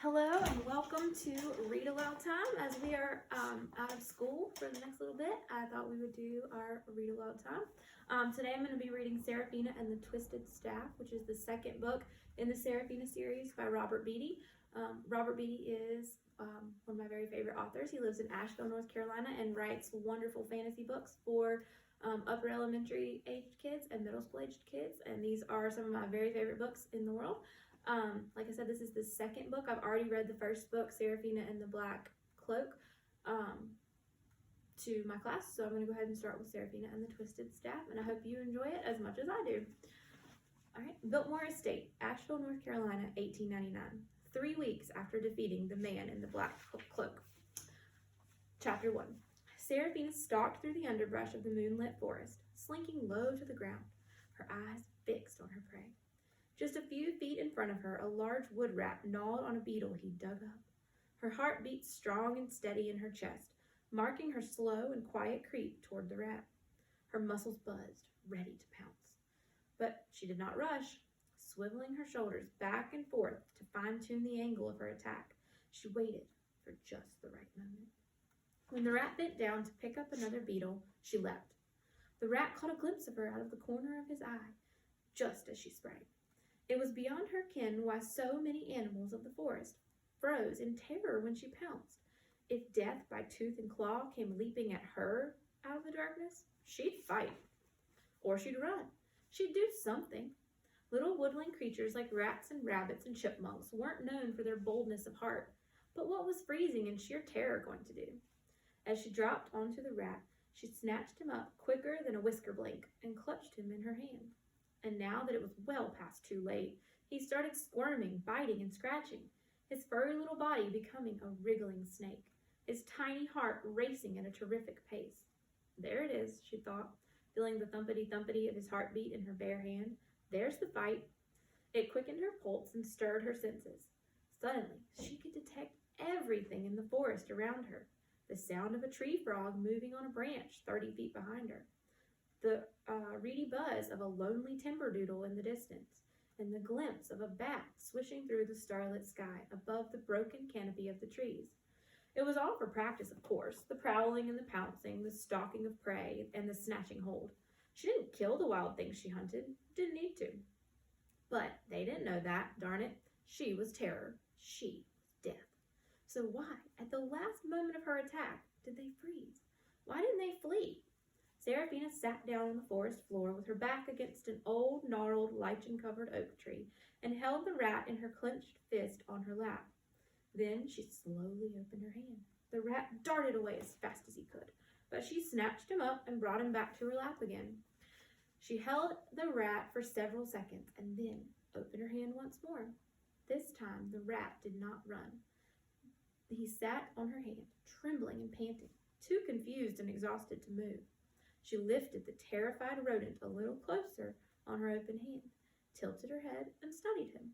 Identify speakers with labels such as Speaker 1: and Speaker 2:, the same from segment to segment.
Speaker 1: Hello and welcome to Read Aloud time. As we are out of school for the next little bit, I thought we would do our Read Aloud time. Today I'm going to be reading Serafina and the Twisted Staff, which is the second book in the Serafina series by Robert Beatty. Robert Beatty is one of my very favorite authors. He lives in Asheville, North Carolina, and writes wonderful fantasy books for upper elementary aged kids and middle school aged kids, and these are some of my very favorite books in the world. Like I said, this is the second book. I've already read the first book, Serafina and the Black Cloak, to my class. So I'm going to go ahead and start with Serafina and the Twisted Staff, and I hope you enjoy it as much as I do. All right. Biltmore Estate, Asheville, North Carolina, 1899. 3 weeks after defeating the man in the black cloak. Chapter 1. Serafina stalked through the underbrush of the moonlit forest, slinking low to the ground, her eyes fixed on her prey. Just a few feet in front of her, a large wood rat gnawed on a beetle he dug up. Her heart beat strong and steady in her chest, marking her slow and quiet creep toward the rat. Her muscles buzzed, ready to pounce. But she did not rush. Swiveling her shoulders back and forth to fine-tune the angle of her attack, she waited for just the right moment. When the rat bent down to pick up another beetle, she leapt. The rat caught a glimpse of her out of the corner of his eye, just as she sprang. It was beyond her ken why so many animals of the forest froze in terror when she pounced. If death by tooth and claw came leaping at her out of the darkness, she'd fight. Or she'd run. She'd do something. Little woodland creatures like rats and rabbits and chipmunks weren't known for their boldness of heart, but what was freezing and sheer terror going to do? As she dropped onto the rat, she snatched him up quicker than a whisker blink and clutched him in her hand. And now that it was well past too late, he started squirming, biting, and scratching, his furry little body becoming a wriggling snake, his tiny heart racing at a terrific pace. There it is, she thought, feeling the thumpity-thumpity of his heartbeat in her bare hand. There's the fight. It quickened her pulse and stirred her senses. Suddenly, she could detect everything in the forest around her. The sound of a tree frog moving on a branch 30 feet behind her. The reedy buzz of a lonely timber-doodle in the distance, and the glimpse of a bat swishing through the starlit sky above the broken canopy of the trees. It was all for practice, of course, the prowling and the pouncing, the stalking of prey, and the snatching hold. She didn't kill the wild things she hunted, didn't need to. But they didn't know that, darn it. She was terror. She was death. So why, at the last moment of her attack, did they freeze? Why didn't they flee? Serafina sat down on the forest floor with her back against an old, gnarled, lichen-covered oak tree and held the rat in her clenched fist on her lap. Then she slowly opened her hand. The rat darted away as fast as he could, but she snatched him up and brought him back to her lap again. She held the rat for several seconds and then opened her hand once more. This time the rat did not run. He sat on her hand, trembling and panting, too confused and exhausted to move. She lifted the terrified rodent a little closer on her open hand, tilted her head, and studied him.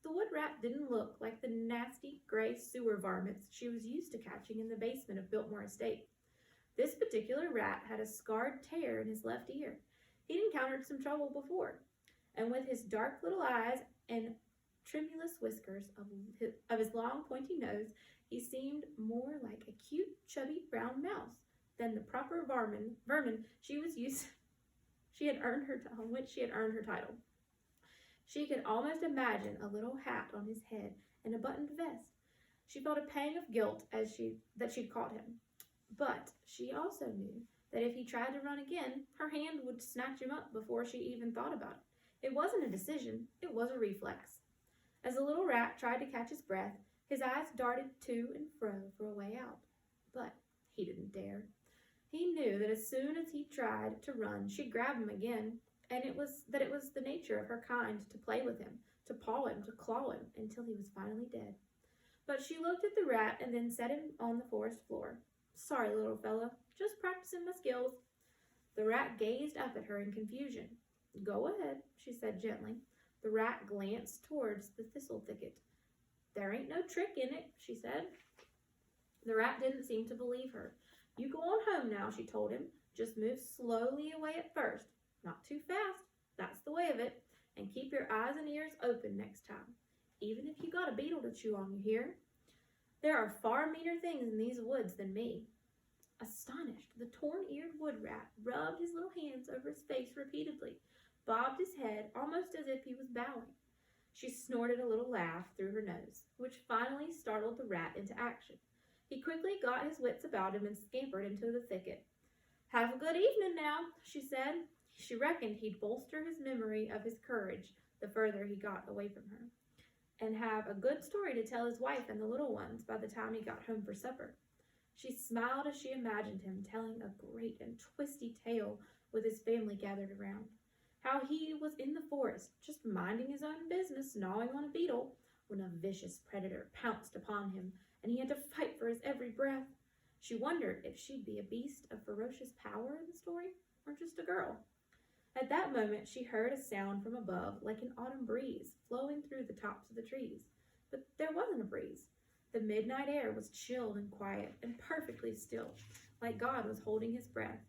Speaker 1: The wood rat didn't look like the nasty gray sewer varmints she was used to catching in the basement of Biltmore Estate. This particular rat had a scarred tear in his left ear. He'd encountered some trouble before, and with his dark little eyes and tremulous whiskers of his long pointy nose, he seemed more like a cute, chubby brown mouse than the proper vermin on which she had earned her title. She could almost imagine a little hat on his head and a buttoned vest. She felt a pang of guilt that she'd caught him. But she also knew that if he tried to run again, her hand would snatch him up before she even thought about it. It wasn't a decision, it was a reflex. As the little rat tried to catch his breath, his eyes darted to and fro for a way out. But he didn't dare. He knew that as soon as he tried to run, she'd grab him again, and it was the nature of her kind to play with him, to paw him, to claw him, until he was finally dead. But she looked at the rat and then set him on the forest floor. Sorry, little fella, just practicing my skills. The rat gazed up at her in confusion. Go ahead, she said gently. The rat glanced towards the thistle thicket. There ain't no trick in it, she said. The rat didn't seem to believe her. You go on home now, she told him. Just move slowly away at first. Not too fast. That's the way of it. And keep your eyes and ears open next time. even if you got a beetle to chew on, you hear? There are far meaner things in these woods than me." Astonished, the torn-eared wood rat rubbed his little hands over his face repeatedly, bobbed his head almost as if he was bowing. She snorted a little laugh through her nose, which finally startled the rat into action. He quickly got his wits about him and scampered into the thicket. "Have a good evening now," she said. She reckoned he'd bolster his memory of his courage the further he got away from her, and have a good story to tell his wife and the little ones by the time he got home for supper. She smiled as she imagined him telling a great and twisty tale with his family gathered around. How he was in the forest, just minding his own business, gnawing on a beetle, when a vicious predator pounced upon him, and he had to fight for his every breath. She wondered if she'd be a beast of ferocious power in the story, or just a girl. At that moment she heard a sound from above, like an autumn breeze flowing through the tops of the trees. But there wasn't a breeze. The midnight air was chill and quiet, and perfectly still, like God was holding his breath.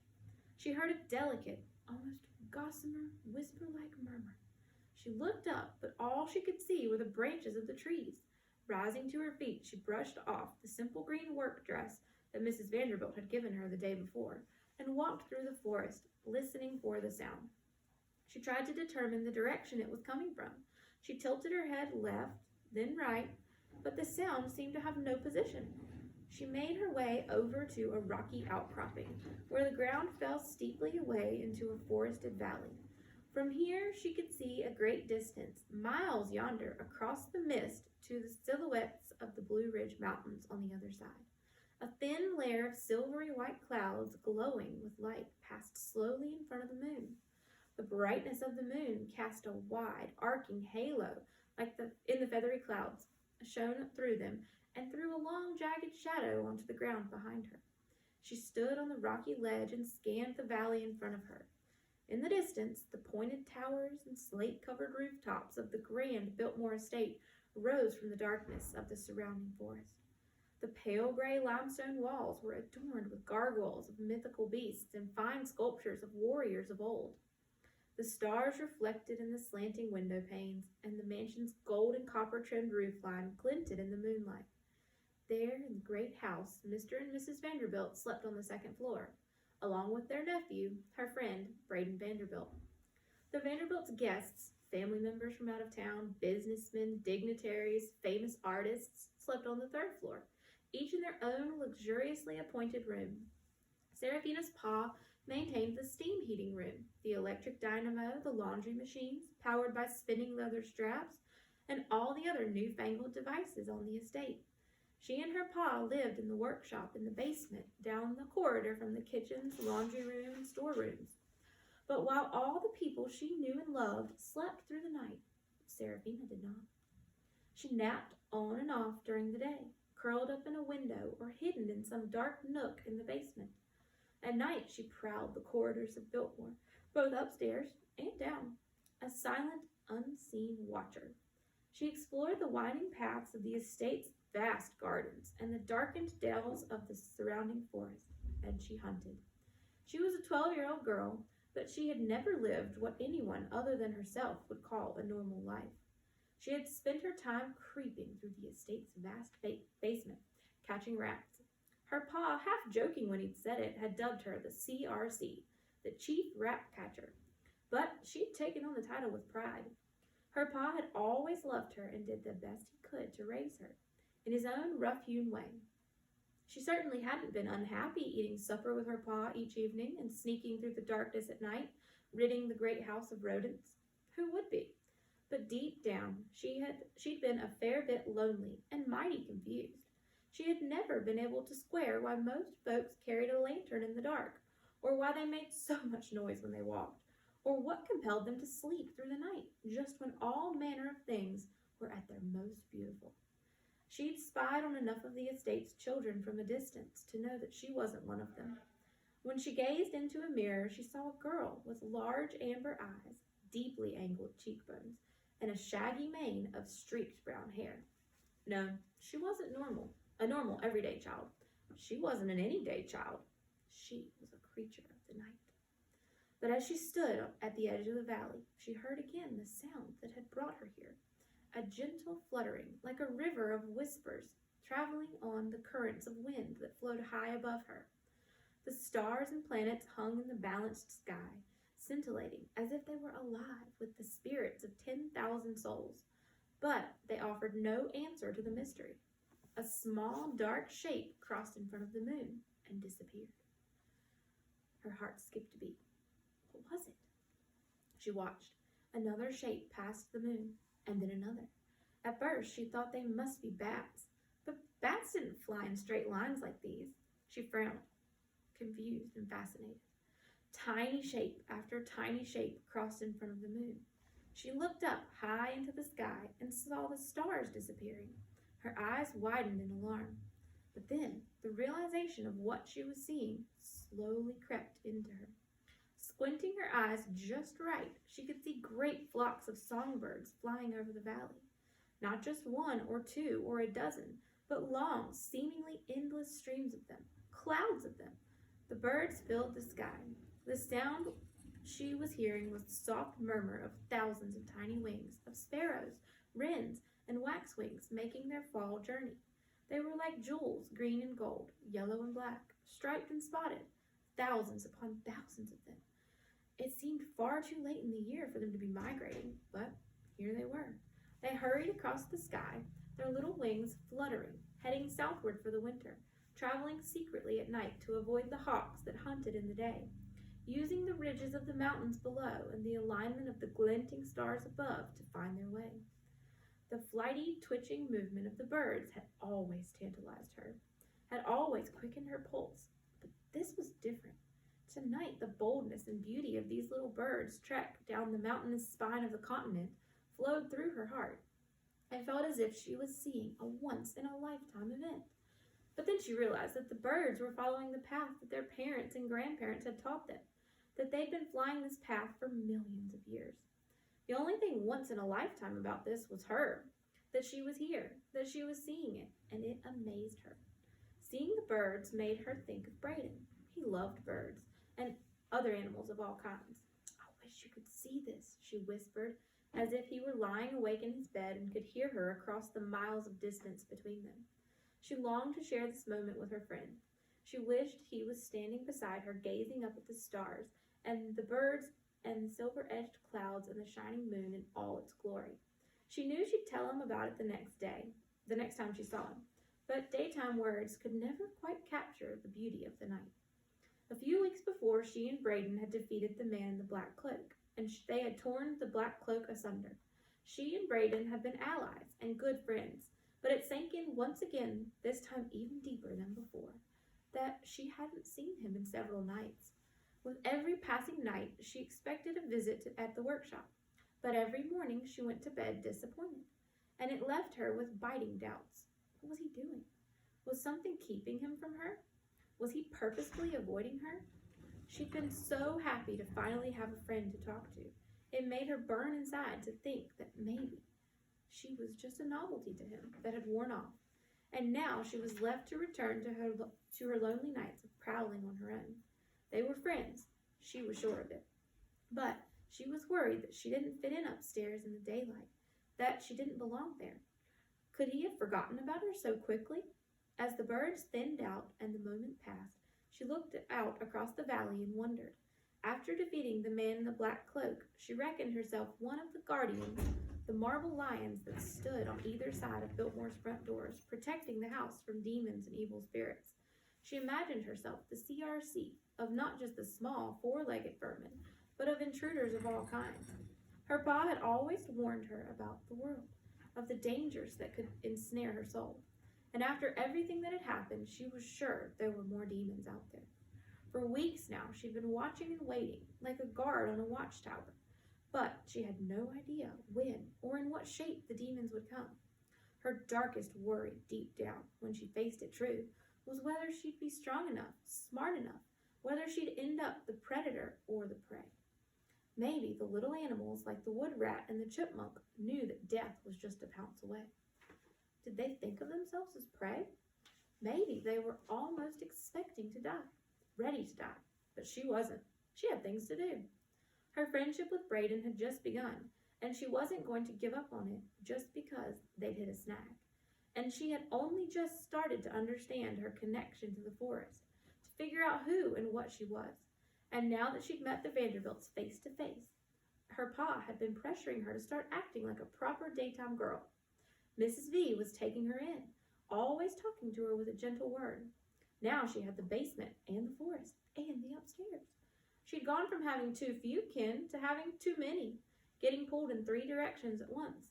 Speaker 1: She heard a delicate, almost gossamer, whisper-like murmur. She looked up, but all she could see were the branches of the trees. Rising to her feet, she brushed off the simple green work dress that Mrs. Vanderbilt had given her the day before, and walked through the forest, listening for the sound. She tried to determine the direction it was coming from. She tilted her head left, then right, but the sound seemed to have no position. She made her way over to a rocky outcropping, where the ground fell steeply away into a forested valley. From here she could see a great distance, miles yonder, across the mist to the silhouettes of the Blue Ridge Mountains on the other side. A thin layer of silvery white clouds, glowing with light, passed slowly in front of the moon. The brightness of the moon cast a wide, arcing halo, in the feathery clouds, shone through them, and threw a long, jagged shadow onto the ground behind her. She stood on the rocky ledge and scanned the valley in front of her. In the distance, the pointed towers and slate-covered rooftops of the grand Biltmore estate rose from the darkness of the surrounding forest. The pale gray limestone walls were adorned with gargoyles of mythical beasts and fine sculptures of warriors of old. The stars reflected in the slanting window panes, and the mansion's gold and copper-trimmed roofline glinted in the moonlight. There, in the great house, Mr. and Mrs. Vanderbilt slept on the second floor, along with their nephew, her friend, Braden Vanderbilt. The Vanderbilts' guests, family members from out of town, businessmen, dignitaries, famous artists, slept on the third floor, each in their own luxuriously appointed room. Serafina's pa maintained the steam heating room, the electric dynamo, the laundry machines, powered by spinning leather straps, and all the other newfangled devices on the estate. She and her pa lived in the workshop in the basement, down the corridor from the kitchens, laundry room, and storerooms. But while all the people she knew and loved slept through the night, Serafina did not. She napped on and off during the day, curled up in a window or hidden in some dark nook in the basement. At night she prowled the corridors of Biltmore, both upstairs and down, a silent, unseen watcher. She explored the winding paths of the estate's vast gardens and the darkened dells of the surrounding forest, and she hunted. She was a 12-year-old girl, but she had never lived what anyone other than herself would call a normal life. She had spent her time creeping through the estate's vast basement, catching rats. Her pa, half joking when he'd said it, had dubbed her the CRC, the Chief Rat Catcher, but she'd taken on the title with pride. Her pa had always loved her and did the best he could to raise her, in his own rough-hewn way. She certainly hadn't been unhappy eating supper with her pa each evening and sneaking through the darkness at night, ridding the great house of rodents. Who would be? But deep down, she'd been a fair bit lonely and mighty confused. She had never been able to square why most folks carried a lantern in the dark, or why they made so much noise when they walked, or what compelled them to sleep through the night, just when all manner of things were at their most beautiful. She'd spied on enough of the estate's children from a distance to know that she wasn't one of them. When she gazed into a mirror, she saw a girl with large amber eyes, deeply angled cheekbones, and a shaggy mane of streaked brown hair. No, she wasn't a normal everyday child. She wasn't an anyday child. She was a creature of the night. But as she stood at the edge of the valley, she heard again the sound that had brought her here, a gentle fluttering, like a river of whispers, traveling on the currents of wind that flowed high above her. The stars and planets hung in the balanced sky, scintillating as if they were alive with the spirits of 10,000 souls. But they offered no answer to the mystery. A small, dark shape crossed in front of the moon and disappeared. Her heart skipped a beat. What was it? She watched. Another shape passed the moon, and then another. At first, she thought they must be bats, but bats didn't fly in straight lines like these. She frowned, confused and fascinated. Tiny shape after tiny shape crossed in front of the moon. She looked up high into the sky and saw the stars disappearing. Her eyes widened in alarm. But then, the realization of what she was seeing slowly crept into her. Squinting her eyes just right, she could see great flocks of songbirds flying over the valley. Not just one or two or a dozen, but long, seemingly endless streams of them, clouds of them. The birds filled the sky. The sound she was hearing was the soft murmur of thousands of tiny wings, of sparrows, wrens, and waxwings making their fall journey. They were like jewels, green and gold, yellow and black, striped and spotted, thousands upon thousands of them. It seemed far too late in the year for them to be migrating, but here they were. They hurried across the sky, their little wings fluttering, heading southward for the winter, traveling secretly at night to avoid the hawks that hunted in the day, using the ridges of the mountains below and the alignment of the glinting stars above to find their way. The flighty, twitching movement of the birds had always tantalized her, had always quickened her pulse, but this was different. Tonight, the boldness and beauty of these little birds' trek down the mountainous spine of the continent flowed through her heart. It felt as if she was seeing a once-in-a-lifetime event. But then she realized that the birds were following the path that their parents and grandparents had taught them, that they'd been flying this path for millions of years. The only thing once in a lifetime about this was her, that she was here, that she was seeing it, and it amazed her. Seeing the birds made her think of Braden. He loved birds and other animals of all kinds. I wish you could see this, she whispered, as if he were lying awake in his bed and could hear her across the miles of distance between them. She longed to share this moment with her friend. She wished he was standing beside her, gazing up at the stars and the birds and the silver-edged clouds and the shining moon in all its glory. She knew she'd tell him about it the next time she saw him, but daytime words could never quite capture the beauty of the night. A few weeks before, she and Braden had defeated the man in the black cloak, and they had torn the black cloak asunder. She and Braden had been allies and good friends, but it sank in once again, this time even deeper than before, that she hadn't seen him in several nights. With every passing night, she expected a visit at the workshop, but every morning she went to bed disappointed, and it left her with biting doubts. What was he doing? Was something keeping him from her? Was he purposefully avoiding her? She'd been so happy to finally have a friend to talk to. It made her burn inside to think that maybe she was just a novelty to him that had worn off, and now she was left to return to her lonely nights of prowling on her own. They were friends, she was sure of it, but she was worried that she didn't fit in upstairs in the daylight, that she didn't belong there. Could he have forgotten about her so quickly? As the birds thinned out and the moment passed, she looked out across the valley and wondered. After defeating the man in the black cloak, she reckoned herself one of the guardians, the marble lions that stood on either side of Biltmore's front doors, protecting the house from demons and evil spirits. She imagined herself the CRC of not just the small, four-legged vermin, but of intruders of all kinds. Her pa had always warned her about the world, of the dangers that could ensnare her soul. And after everything that had happened, she was sure there were more demons out there. For weeks now, she'd been watching and waiting, like a guard on a watchtower. But she had no idea when or in what shape the demons would come. Her darkest worry, deep down, when she faced it true, was whether she'd be strong enough, smart enough, whether she'd end up the predator or the prey. Maybe the little animals like the wood rat and the chipmunk knew that death was just a pounce away. Did they think of themselves as prey? Maybe they were almost expecting to die, ready to die, but she wasn't. She had things to do. Her friendship with Braden had just begun, and she wasn't going to give up on it just because they'd hit a snag. And she had only just started to understand her connection to the forest, to figure out who and what she was. And now that she'd met the Vanderbilts face to face, her pa had been pressuring her to start acting like a proper daytime girl. Mrs. V was taking her in, always talking to her with a gentle word. Now she had the basement and the forest and the upstairs. She'd gone from having too few kin to having too many, getting pulled in 3 directions at once.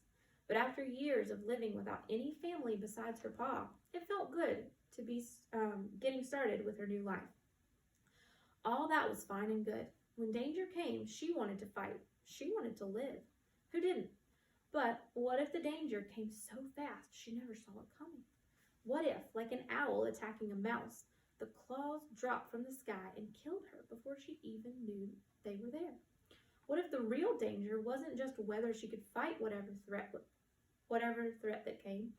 Speaker 1: But after years of living without any family besides her pa, it felt good to be getting started with her new life. All that was fine and good. When danger came, she wanted to fight. She wanted to live. Who didn't? But what if the danger came so fast she never saw it coming? What if, like an owl attacking a mouse, the claws dropped from the sky and killed her before she even knew they were there? What if the real danger wasn't just whether she could fight whatever threat that came,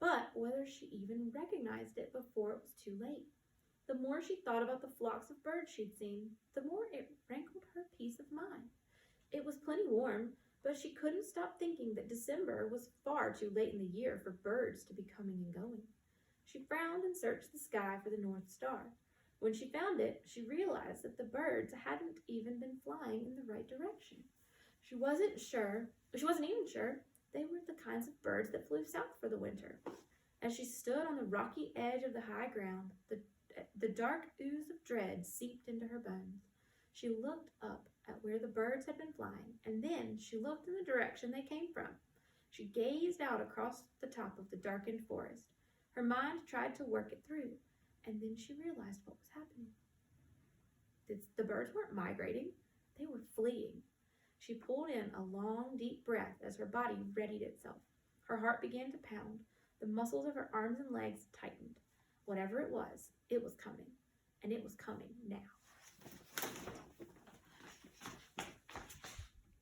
Speaker 1: but whether she even recognized it before it was too late? The more she thought about the flocks of birds she'd seen, the more it rankled her peace of mind. It was plenty warm, but she couldn't stop thinking that December was far too late in the year for birds to be coming and going. She frowned and searched the sky for the North Star. When she found it, she realized that the birds hadn't even been flying in the right direction. She wasn't even sure they were the kinds of birds that flew south for the winter. As she stood on the rocky edge of the high ground, the dark ooze of dread seeped into her bones. She looked up at where the birds had been flying, and then she looked in the direction they came from. She gazed out across the top of the darkened forest. Her mind tried to work it through, and then she realized what was happening. The birds weren't migrating, they were fleeing. She pulled in a long, deep breath as her body readied itself. Her heart began to pound. The muscles of her arms and legs tightened. Whatever it was coming, and it was coming now.